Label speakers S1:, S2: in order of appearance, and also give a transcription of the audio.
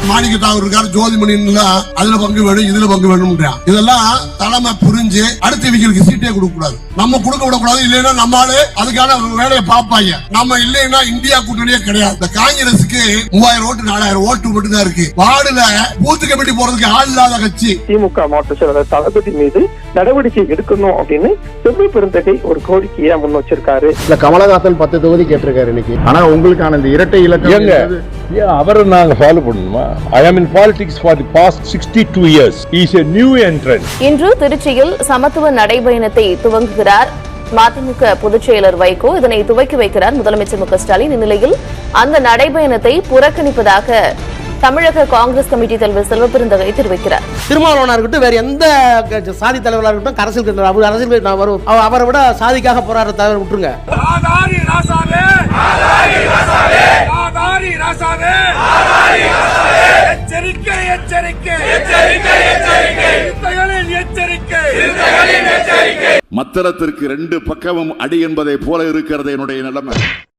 S1: மாணிக்க தாகூர் இருக்காரு, ஜோதிமணி அதுல பங்கு வேணும், இதுல பங்கு வேணும். இதெல்லாம் தலைமை புரிஞ்சு அடுத்த இவங்களுக்கு சீட்டே கொடுக்க கூடாது, நம்ம கொடுக்க விடக்கூடாது. இல்லைன்னா நம்மளால அதுக்கான வேலையை பார்ப்பாங்க. நம்ம இல்லைன்னா இந்தியா கூட்டணியே கிடையாது. இந்த காங்கிரஸுக்கு 3000 ஓட்டு 4000 ஓட்டு மட்டும் தான் இருக்கு. வார்டுல பூத்து கமிட்டி போறதுக்கு ஆள் இல்லாத கட்சி.
S2: திமுக மாவட்ட செயலாளர் தளபதி மீது நடவடிக்கை எடுக்கணும் அப்படின்னு செல்வி பெருந்தகை ஒரு கோரிக்கையை முன் வச்சிருக்காரு.
S3: இல்ல கமலஹாசன் 10 தொகுதி கேட்டிருக்காரு இன்னைக்கு. ஆனா உங்களுக்கான இந்த இரட்டை இலக்கம்
S4: அவரை நாங்க ஃபாலோ பண்ணணுமா? I am in politics for the past 62 years. He is a new entrant.
S5: இன்று திருச்சியில் சமத்துவ நடைபயணத்தை துவங்குகிறார் மதிமுக பொதுச் செயலர் வைகோ. இதனை துவக்கி வைக்கிறார் முதலமைச்சர் மு.க. ஸ்டாலின். இந்நிலையில் அந்த நடைபயணத்தை புறக்கணிப்பதாக தமிழக காங்கிரஸ் கமிட்டி தலைவர் செல்வபெருந்தகை தெரிவிக்கிறார்.
S6: திருமாவளவனா இருக்கட்டும், வேற எந்த சாதி தலைவராக இருக்கட்டும், அரசியல் அவரை விட சாதிக்காக போராடுற தலைவர் விட்டுருங்க.
S7: மத்தளத்திற்கு 2 பக்கமும் அடி என்பதை போல இருக்கிறது என்னுடைய நிலைமை.